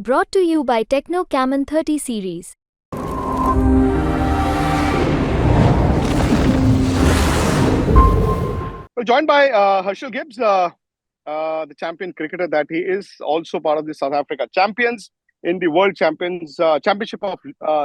Brought to you by Techno Camon 30 series. We're joined by Herschelle Gibbs, the champion cricketer that he is, also part of the South Africa champions in the World Championship of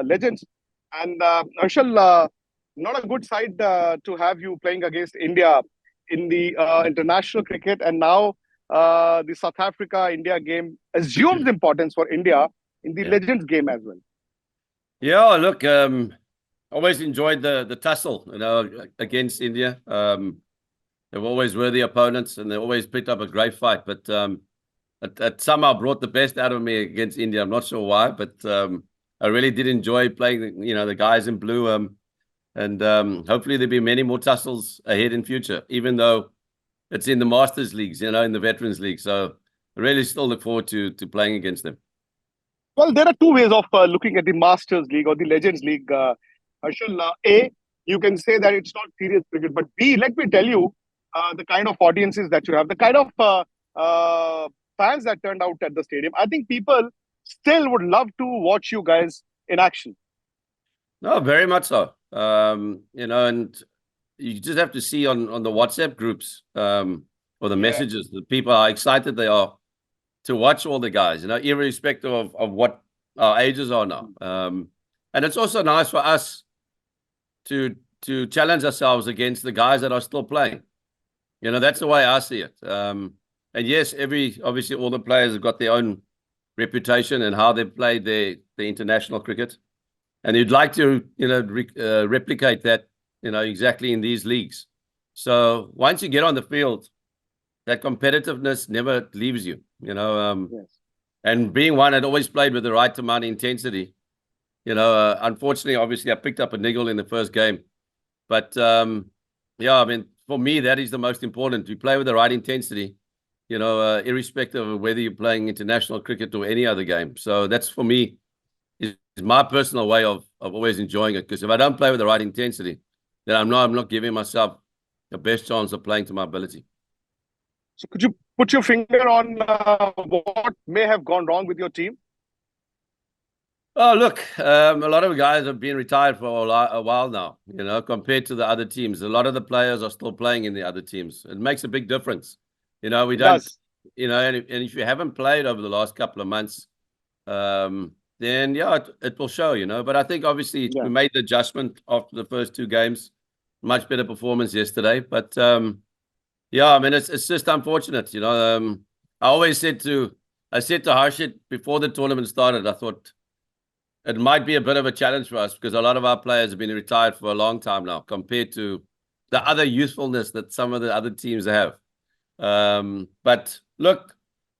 Legends. And Herschelle, not a good side to have you playing against India in the international cricket, and now the South Africa-India game assumes importance for India in the Legends game as well. Yeah, look, always enjoyed the tussle, against India. They've always worthy opponents, and they always picked up a great fight. But it somehow brought the best out of me against India. I'm not sure why, but I really did enjoy playing, the guys in blue. And hopefully there'll be many more tussles ahead in future, even though it's in the Masters Leagues, in the Veterans League. So I really still look forward to playing against them. Well, there are two ways of looking at the Masters League or the Legends League. Herschelle, A, you can say that it's not serious cricket, but B, let me tell you, the kind of audiences that you have, the kind of fans that turned out at the stadium. I think people still would love to watch you guys in action. No, very much so. And you just have to see on the WhatsApp groups or the messages, the people how excited they are to watch all the guys, irrespective of what our ages are now. And it's also nice for us to challenge ourselves against the guys that are still playing. That's the way I see it. And yes, obviously all the players have got their own reputation and how they played the international cricket. And you'd like to, replicate that, exactly in these leagues. So once you get on the field, that competitiveness never leaves you, Yes. And being one that always played with the right amount of intensity, unfortunately, obviously I picked up a niggle in the first game, but for me, that is the most important. You play with the right intensity, irrespective of whether you're playing international cricket or any other game. So that's, for me, is my personal way of always enjoying it. Because if I don't play with the right intensity, then I'm not giving myself the best chance of playing to my ability. So could you put your finger on what may have gone wrong with your team? Oh, look, a lot of guys have been retired for a while now, compared to the other teams. A lot of the players are still playing in the other teams. It makes a big difference. We don't, and if you haven't played over the last couple of months, then, it will show, But I think, obviously, we made the adjustment after the first two games. Much better performance yesterday. But, it's just unfortunate, I always said to Harshit before the tournament started, I thought, it might be a bit of a challenge for us because a lot of our players have been retired for a long time now compared to the other youthfulness that some of the other teams have. But look,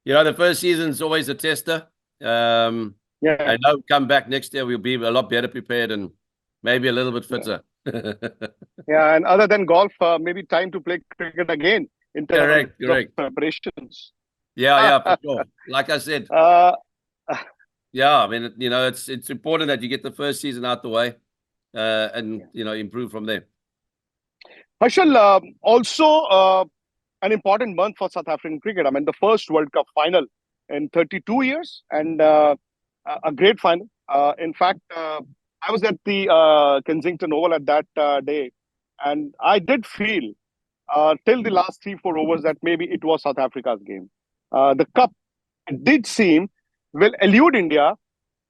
the first season is always a tester. I know come back next year, we'll be a lot better prepared and maybe a little bit fitter. And other than golf, maybe time to play cricket again in terms of preparations. Yeah, for sure. Like I said, it's important that you get the first season out the way and, improve from there. Herschelle, also an important month for South African cricket. I mean, the first World Cup final in 32 years and a great final. In fact, I was at the Kensington Oval at that day, and I did feel till the last 3-4 overs that maybe it was South Africa's game. The cup, it did seem, will elude India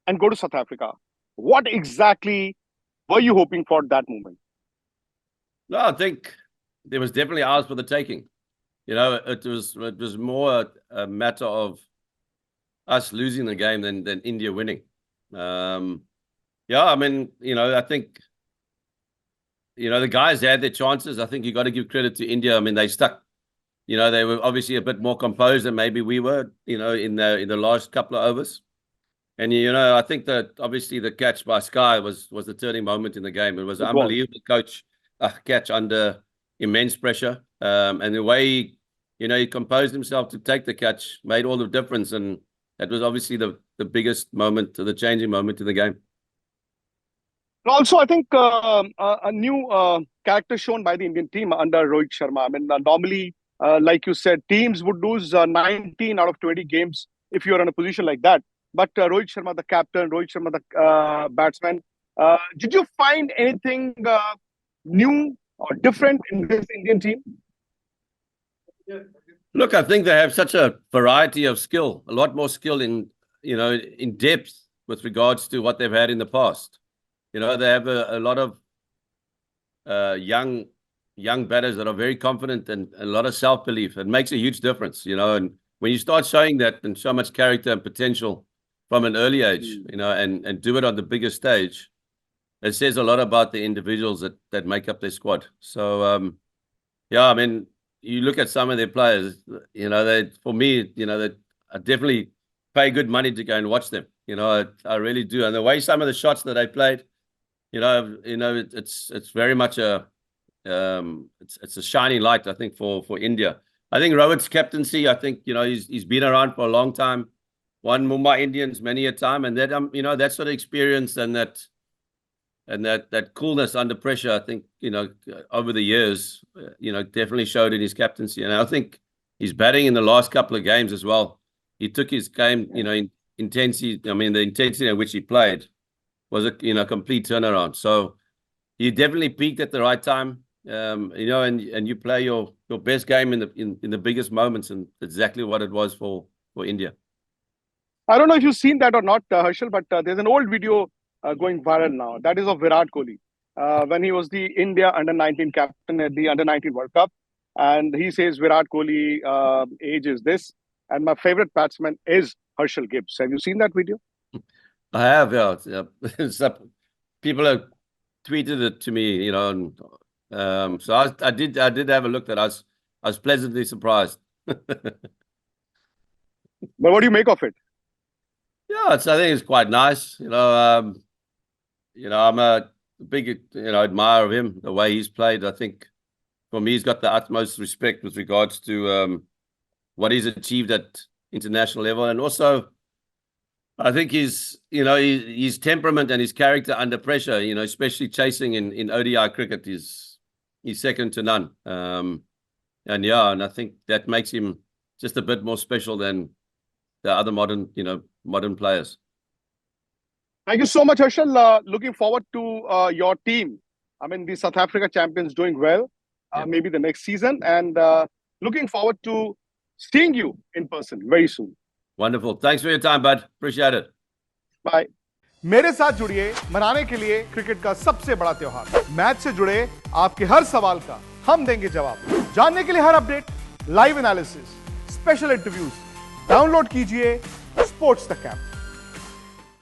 and go to South Africa. What exactly were you hoping for that moment? No, I think there was definitely ours for the taking. It was more a matter of us losing the game than India winning. I think, the guys had their chances. I think you got to give credit to India. I mean, they stuck. They were obviously a bit more composed than maybe we were, in the last couple of overs. And, I think that obviously the catch by Sky was the turning moment in the game. It was an unbelievable catch under immense pressure. And the way, he composed himself to take the catch made all the difference. And that was obviously the biggest moment, the changing moment in the game. Also, I think a new character shown by the Indian team under Rohit Sharma. I mean, normally, like you said, teams would lose 19 out of 20 games if you're in a position like that. but Rohit Sharma, the captain, Rohit Sharma, the batsman. Did you find anything new or different in this Indian team? Look, I think they have such a variety of skill, a lot more skill in depth with regards to what they've had in the past. They have a lot of young batters that are very confident and a lot of self-belief. It makes a huge difference, and when you start showing that and so much character and potential from an early age, and do it on the biggest stage, it says a lot about the individuals that make up their squad. So, yeah, I mean, you look at some of their players, for me, I definitely pay good money to go and watch them. I really do. And the way some of the shots that they played, it's very much it's a shining light, I think, for India. I think Rohit's captaincy, I think, he's been around for a long time, won Mumbai Indians many a time, and that, that sort of experience and that coolness under pressure, I think, over the years, definitely showed in his captaincy. And I think his batting in the last couple of games as well, he took his game, intensity. I mean, the intensity in which he played was a complete turnaround. So he definitely peaked at the right time, and you play your best game in the biggest moments, and exactly what it was for India. I don't know if you've seen that or not, Herschelle, but there's an old video going viral now. That is of Virat Kohli when he was the India under-19 captain at the under-19 World Cup, and he says Virat Kohli age is this, and my favorite batsman is Herschelle Gibbs. Have you seen that video? I have, yeah. People have tweeted it to me, and, so I did have a look at us. I was pleasantly surprised. But what do you make of it? Yeah, I think it's quite nice. I'm a big, admirer of him, the way he's played. I think for me, he's got the utmost respect with regards to what he's achieved at international level. And also, I think his temperament and his character under pressure, especially chasing in ODI cricket, is second to none. And I think that makes him just a bit more special than the other modern players. Thank you so much, Herschelle. Looking forward to your team. I mean, the South Africa champions doing well, maybe the next season, and looking forward to seeing you in person very soon. Wonderful. Thanks for your time, bud. Appreciate it. Bye. मेरे साथ जुड़िए मनाने के लिए cricket का सबसे बड़ा त्योहार। मैच से जुड़े आपके हर सवाल का हम देंगे जवाब। जानने के लिए हर update, live analysis, special interviews, download कीजिए स्पोर्ट्स तक ऐप।